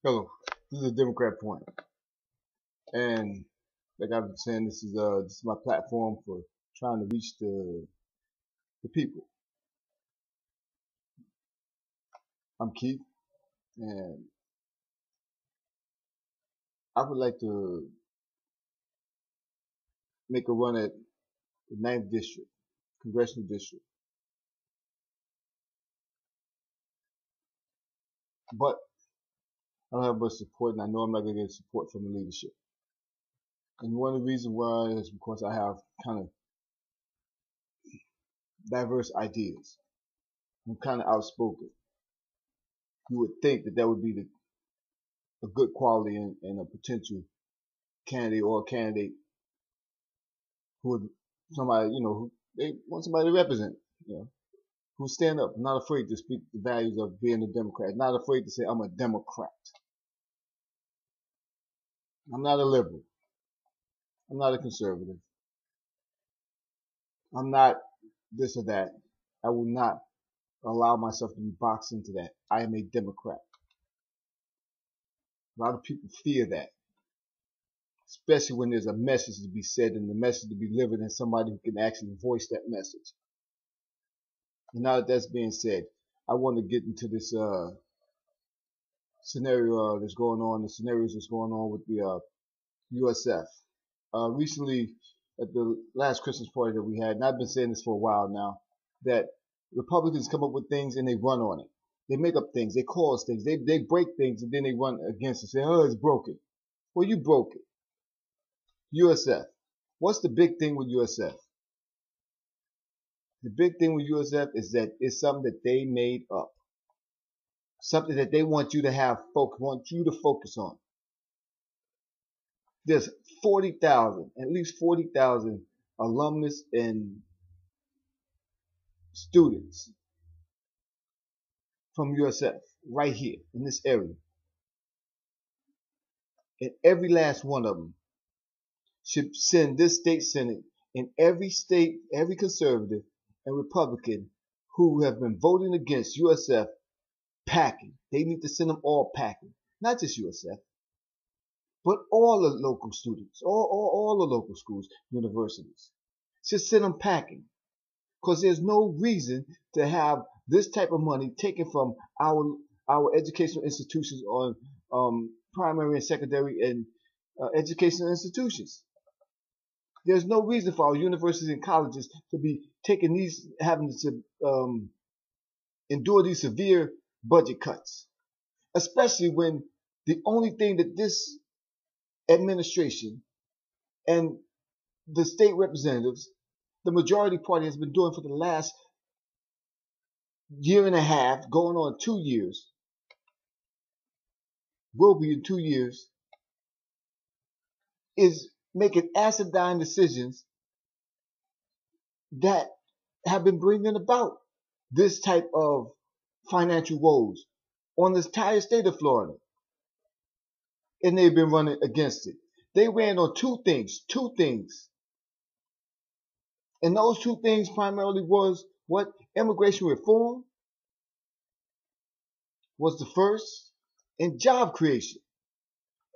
Hello, this is a Democrat Point, and like I've been saying, this is my platform for trying to reach the people. I'm Keith, and I would like to make a run at the ninth district, congressional district, but I don't have much support, and I know I'm not going to get support from the leadership. And one of the reasons why is because I have kind of diverse ideas. I'm kind of outspoken. You would think that that would be a good quality in a potential candidate or a candidate who would somebody, who they want somebody to represent, you know, who stand up, not afraid to speak the values of being a Democrat, not afraid to say I'm a Democrat. I'm not a liberal. I'm not a conservative. I'm not this or that. I will not allow myself to be boxed into that. I am a Democrat. A lot of people fear that, especially when there's a message to be said and the message to be delivered and somebody who can actually voice that message. And now that that's being said, I want to get into this scenario that's going on, the scenarios that's going on with the USF. Recently, at the last Christmas party that we had, and I've been saying this for a while now, that Republicans come up with things and they run on it. They make up things, they cause things, they break things, and then they run against it, say, oh, it's broken. Well, you broke it. USF. What's the big thing with USF? The big thing with USF is that it's something that they made up. Something that they want you to want you to focus on. There's 40,000, at least 40,000 alumnus and students from USF right here in this area. And every last one of them should send this state senate and every state, every conservative and Republican who have been voting against USF packing. They need to send them all packing. Not just USF, but all the local students, all the local schools, universities. Should send them packing. Because there's no reason to have this type of money taken from our educational institutions on primary and secondary and educational institutions. There's no reason for our universities and colleges to be taking these, having to endure these severe budget cuts, especially when the only thing that this administration and the state representatives, the majority party, has been doing for the last year and a half, going on 2 years, will be in 2 years, is making acidine decisions that have been bringing about this type of financial woes on the entire state of Florida. And they've been running against it. They ran on two things. And those two things primarily was what? Immigration reform was the first, and job creation.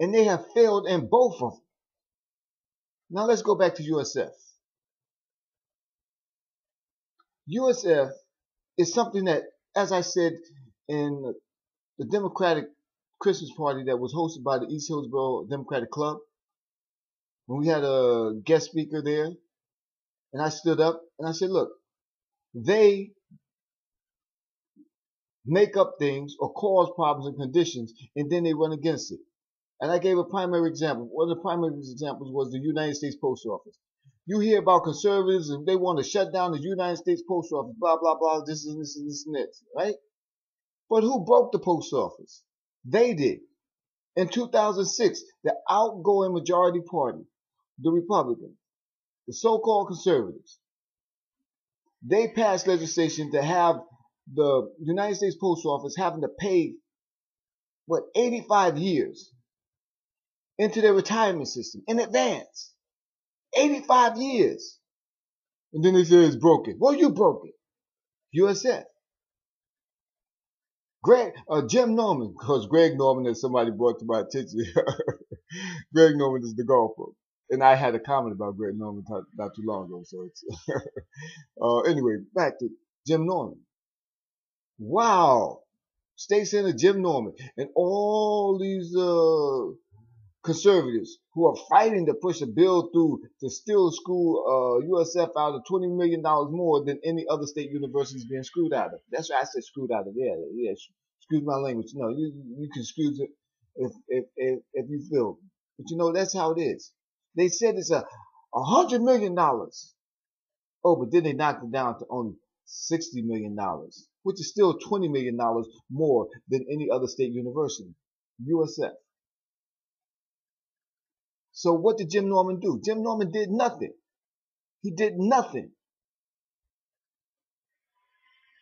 And they have failed in both of them. Now let's go back to USF. USF is something that, as I said in the Democratic Christmas party that was hosted by the East Hillsborough Democratic Club, when we had a guest speaker there, and I stood up and I said, look, they make up things or cause problems and conditions, and then they run against it. And I gave a primary example. One of the primary examples was the United States Post Office. You hear about conservatives and they want to shut down the United States Post Office, blah, blah, blah, this and this and this and this, right? But who broke the post office? They did. In 2006, the outgoing majority party, the Republicans, the so-called conservatives, they passed legislation to have the United States Post Office having to pay, 85 years into their retirement system in advance. 85 years. And then they say it's broken. Well, you broke it. USF. Jim Norman, because Greg Norman, as somebody brought to my attention, Greg Norman is the golfer. And I had a comment about Greg Norman not too long ago. So it's anyway, back to Jim Norman. Wow. State Senator Jim Norman and all these conservatives who are fighting to push a bill through to steal school USF out of $20 million more than any other state university is being screwed out of. That's why I said screwed out of. Yeah, excuse my language. No, you can excuse it if you feel. But you know, that's how it is. They said it's $100 million. Oh, but then they knocked it down to only $60 million, which is still $20 million more than any other state university, USF. So what did Jim Norman do? Jim Norman did nothing. He did nothing.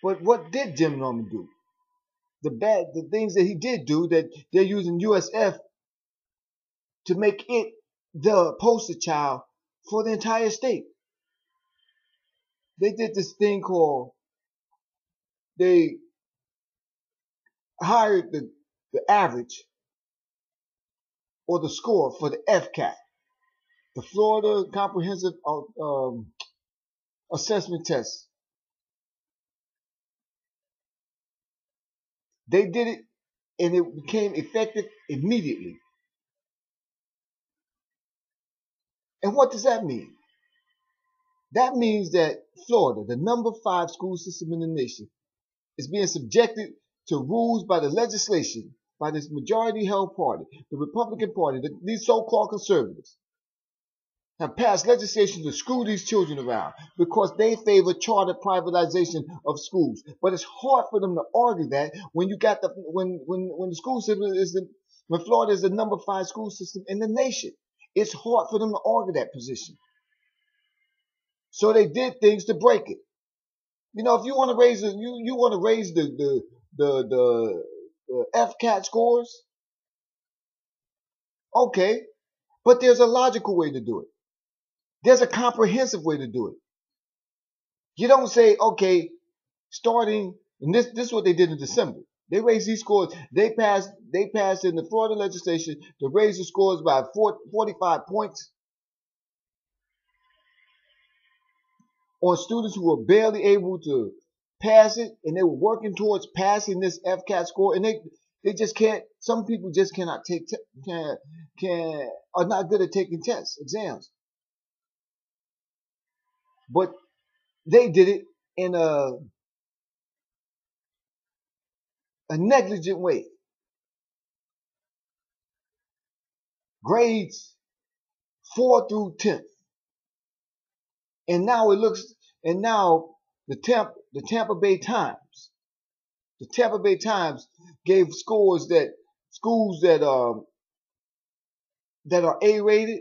But what did Jim Norman do? The things that he did do, that they're using USF to make it the poster child for the entire state. They did this thing called, they hired the average or the score for the FCAT, the Florida Comprehensive Assessment Test. They did it and it became effective immediately. And what does that mean? That means that Florida, the number 5 school system in the nation, is being subjected to rules by the legislation, by this majority-held party, the Republican Party. These so-called conservatives have passed legislation to screw these children around because they favor charter privatization of schools. But it's hard for them to argue that when you got when the school system when Florida is the number 5 school system in the nation. It's hard for them to argue that position. So they did things to break it. You know, if you want to raise the FCAT scores, okay, but there's a logical way to do it. There's a comprehensive way to do it. You don't say, okay, starting, and this is what they did in December. They raised these scores. They passed in the Florida legislation to raise the scores by 45 points on students who were barely able to pass it, and they were working towards passing this FCAT score, and they just can't. Some people just cannot take are not good at taking tests, exams. But they did it in a negligent way. Grades 4 through 10th. And now the Tampa Bay Times gave scores that schools that are A-rated,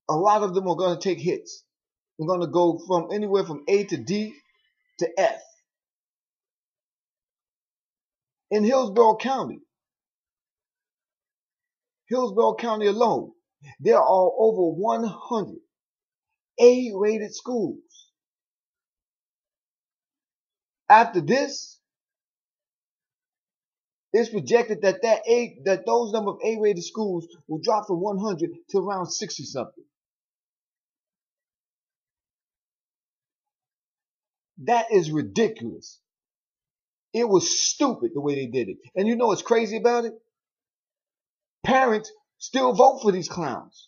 a lot of them are going to take hits. They're going to go from anywhere from A to D to F. In Hillsborough County alone, there are over 100 A-rated schools. After this, it's projected that those number of A-rated schools will drop from 100 to around 60 something. That is ridiculous. It was stupid the way they did it. And you know what's crazy about it? Parents still vote for these clowns.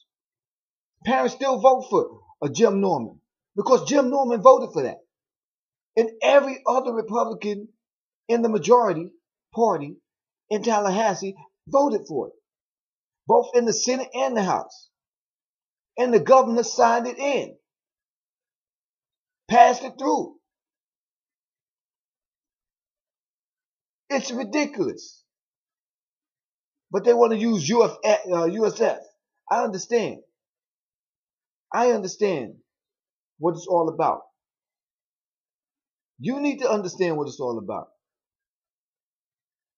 Parents still vote for a Jim Norman because Jim Norman voted for that. And every other Republican in the majority party in Tallahassee voted for it, both in the Senate and the House. And the governor signed it in, passed it through. It's ridiculous. But they want to use USF. I understand. I understand what it's all about. You need to understand what it's all about.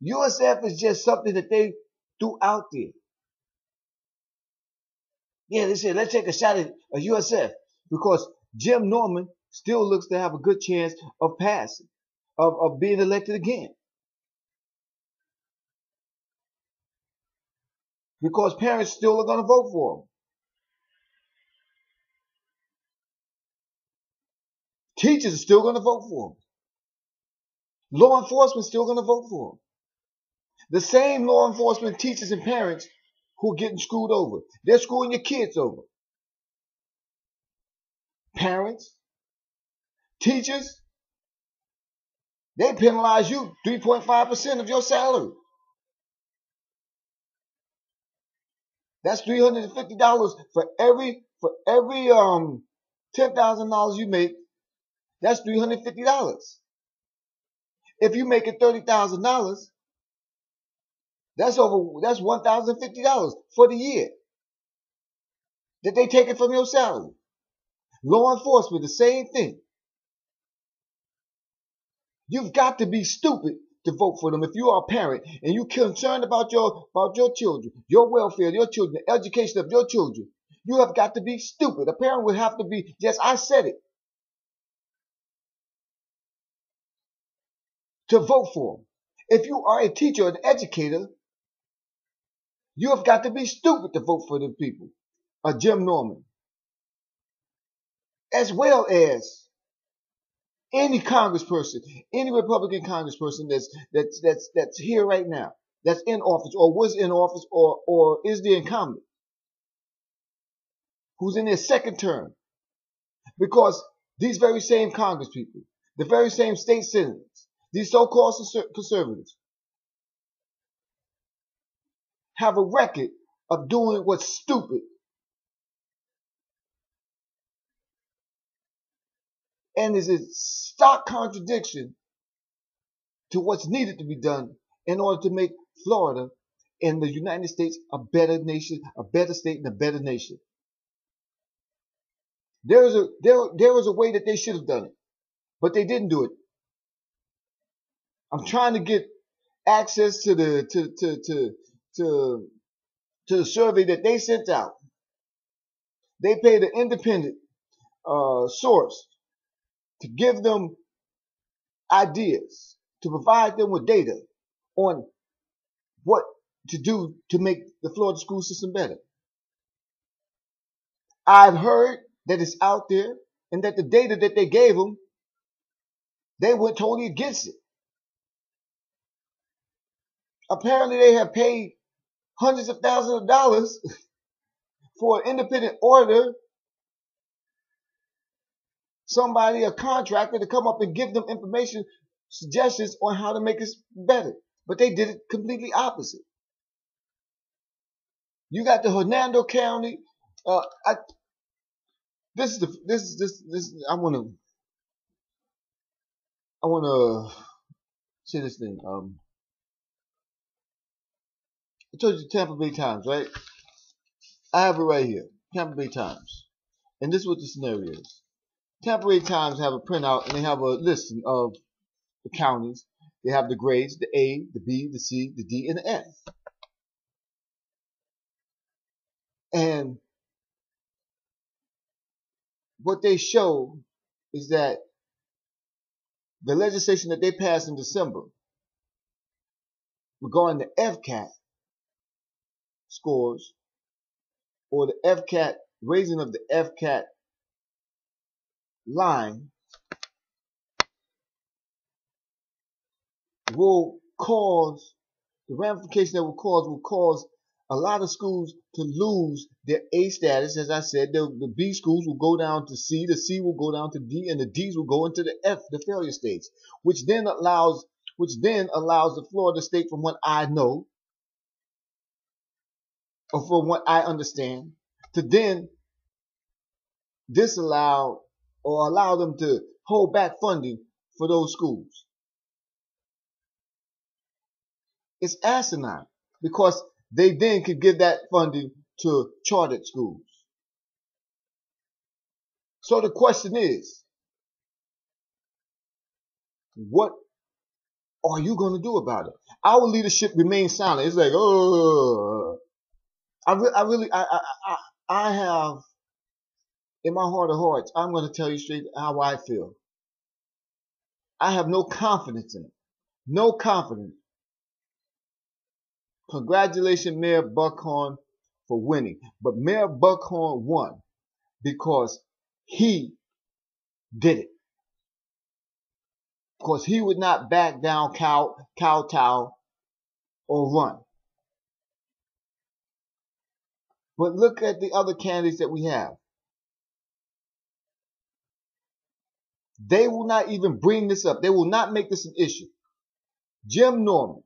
USF is just something that they threw out there. Yeah, they said, let's take a shot at a USF because Jim Norman still looks to have a good chance of passing. of being elected again. Because parents still are going to vote for them. Teachers are still going to vote for them. Law enforcement is still going to vote for them. The same law enforcement, teachers, and parents who are getting screwed over. They're screwing your kids over. Parents, teachers, they penalize you 3.5% of your salary. That's $350 for every $10,000 you make. That's $350. If you make it $30,000, that's $1,050 for the year that they take it from your salary. Law enforcement, the same thing. You've got to be stupid to vote for them. If you are a parent and you're concerned about your children, your welfare, your children, the education of your children, you have got to be stupid. A parent would have to be, yes, I said it, to vote for them. If you are a teacher or an educator, you have got to be stupid to vote for them people. Jim Norman. As well as any congressperson, any Republican congressperson that's here right now, that's in office or was in office or is the incumbent, who's in their second term. Because these very same congresspeople, the very same state senators, these so-called conservatives, have a record of doing what's stupid. And is a stark contradiction to what's needed to be done in order to make Florida and the United States a better nation, a better state, and a better nation. There was a way that they should have done it, but they didn't do it. I'm trying to get access to the survey that they sent out. They paid an independent source to give them ideas, to provide them with data on what to do to make the Florida school system better. I've heard that it's out there and that the data that they gave them, they went totally against it. Apparently they have paid hundreds of thousands of dollars for an independent auditor, somebody, a contractor, to come up and give them information, suggestions on how to make it better. But they did it completely opposite. You got the Hernando County. I want to say this thing. I told you the Tampa Bay Times, right? I have it right here, Tampa Bay Times, and this is what the scenario is. Tampa Bay Times have a printout and they have a listing of the counties. They have the grades, the A, the B, the C, the D, and the F. And what they show is that the legislation that they passed in December regarding the FCAT scores, or the FCAT, raising of the FCAT line, will cause, the ramification that will cause a lot of schools to lose their A status. As I said, the B schools will go down to C, the C will go down to D, and the D's will go into the F, the failure states, which then allows the Florida state, from what I know, or from what I understand, to then disallow or allow them to hold back funding for those schools. It's asinine, because they then could give that funding to chartered schools. So the question is, what are you going to do about it? Our leadership remains silent. It's like, oh, I have, in my heart of hearts, I'm going to tell you straight how I feel. I have no confidence in it. No confidence. Congratulations, Mayor Buckhorn, for winning. But Mayor Buckhorn won because he did it. Because he would not back down, kowtow, or run. But look at the other candidates that we have. They will not even bring this up. They will not make this an issue. Jim Norman,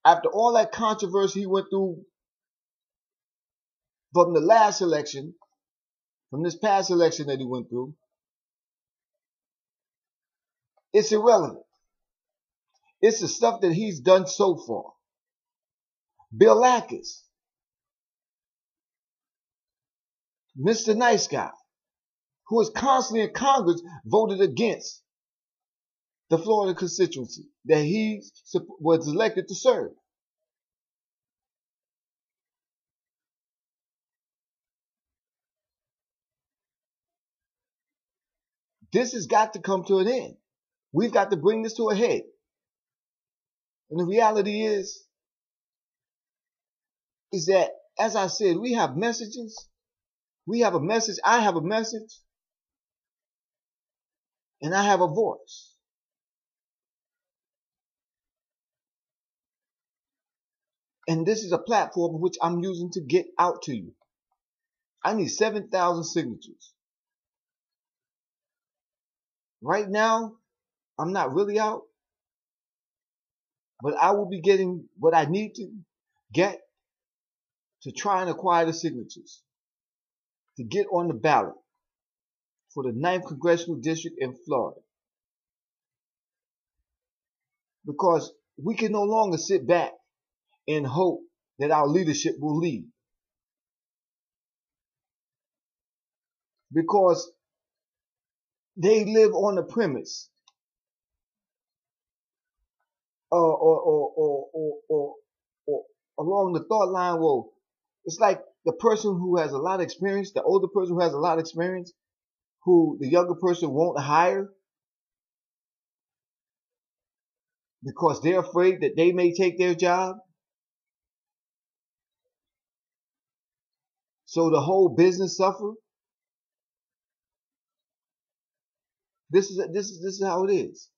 after all that controversy he went through from the last election, from this past election that he went through, it's irrelevant. It's the stuff that he's done so far. Bill Ackes, Mr. Nice Guy, who is constantly in Congress, voted against the Florida constituency that he was elected to serve. This has got to come to an end. We've got to bring this to a head. And the reality is that, as I said, we have messages. We have a message. I have a message. And I have a voice. And this is a platform which I'm using to get out to you. I need 7,000 signatures. Right now, I'm not really out. But I will be getting what I need to get to try and acquire the signatures to get on the ballot for the 9th Congressional District in Florida. Because we can no longer sit back and hope that our leadership will lead. Because they live on the premise or along the thought line, well, it's like the person who has a lot of experience, the older person who has a lot of experience, who the younger person won't hire because they're afraid that they may take their job. So the whole business suffer. This is how it is.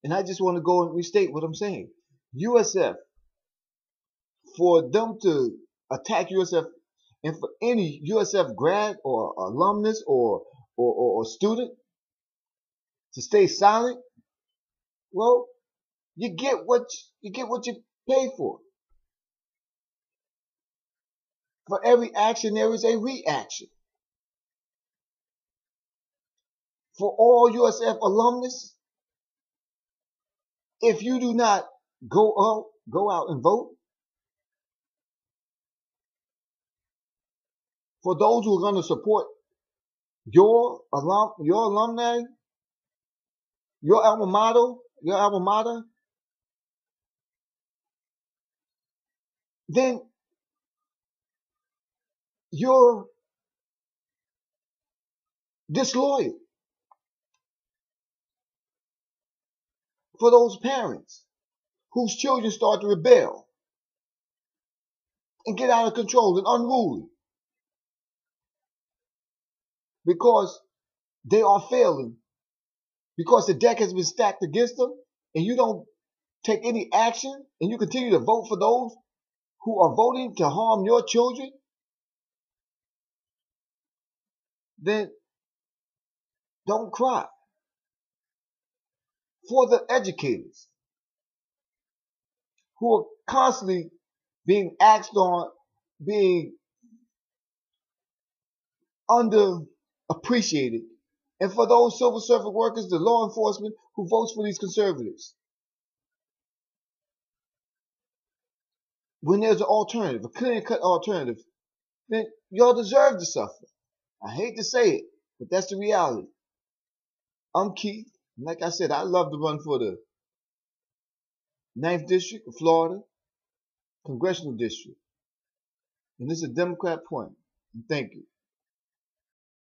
And I just want to go and restate what I'm saying. USF, for them to attack USF, and for any USF grad or alumnus or student to stay silent, well, you get what you pay for. For every action, there is a reaction. For all USF alumnus, if you do not go out and vote, for those who are going to support your alumni, your alma mater, then you're disloyal. For those parents whose children start to rebel and get out of control and unruly because they are failing, because the deck has been stacked against them, and you don't take any action, and you continue to vote for those who are voting to harm your children, then don't cry. For the educators who are constantly being asked on, being underappreciated, and for those civil service workers, the law enforcement who votes for these conservatives, when there's an alternative, a clear-cut alternative, then y'all deserve to suffer. I hate to say it, but that's the reality. I'm Keith. Like I said, I love to run for the 9th District of Florida, Congressional District. And this is a Democrat point. And thank you.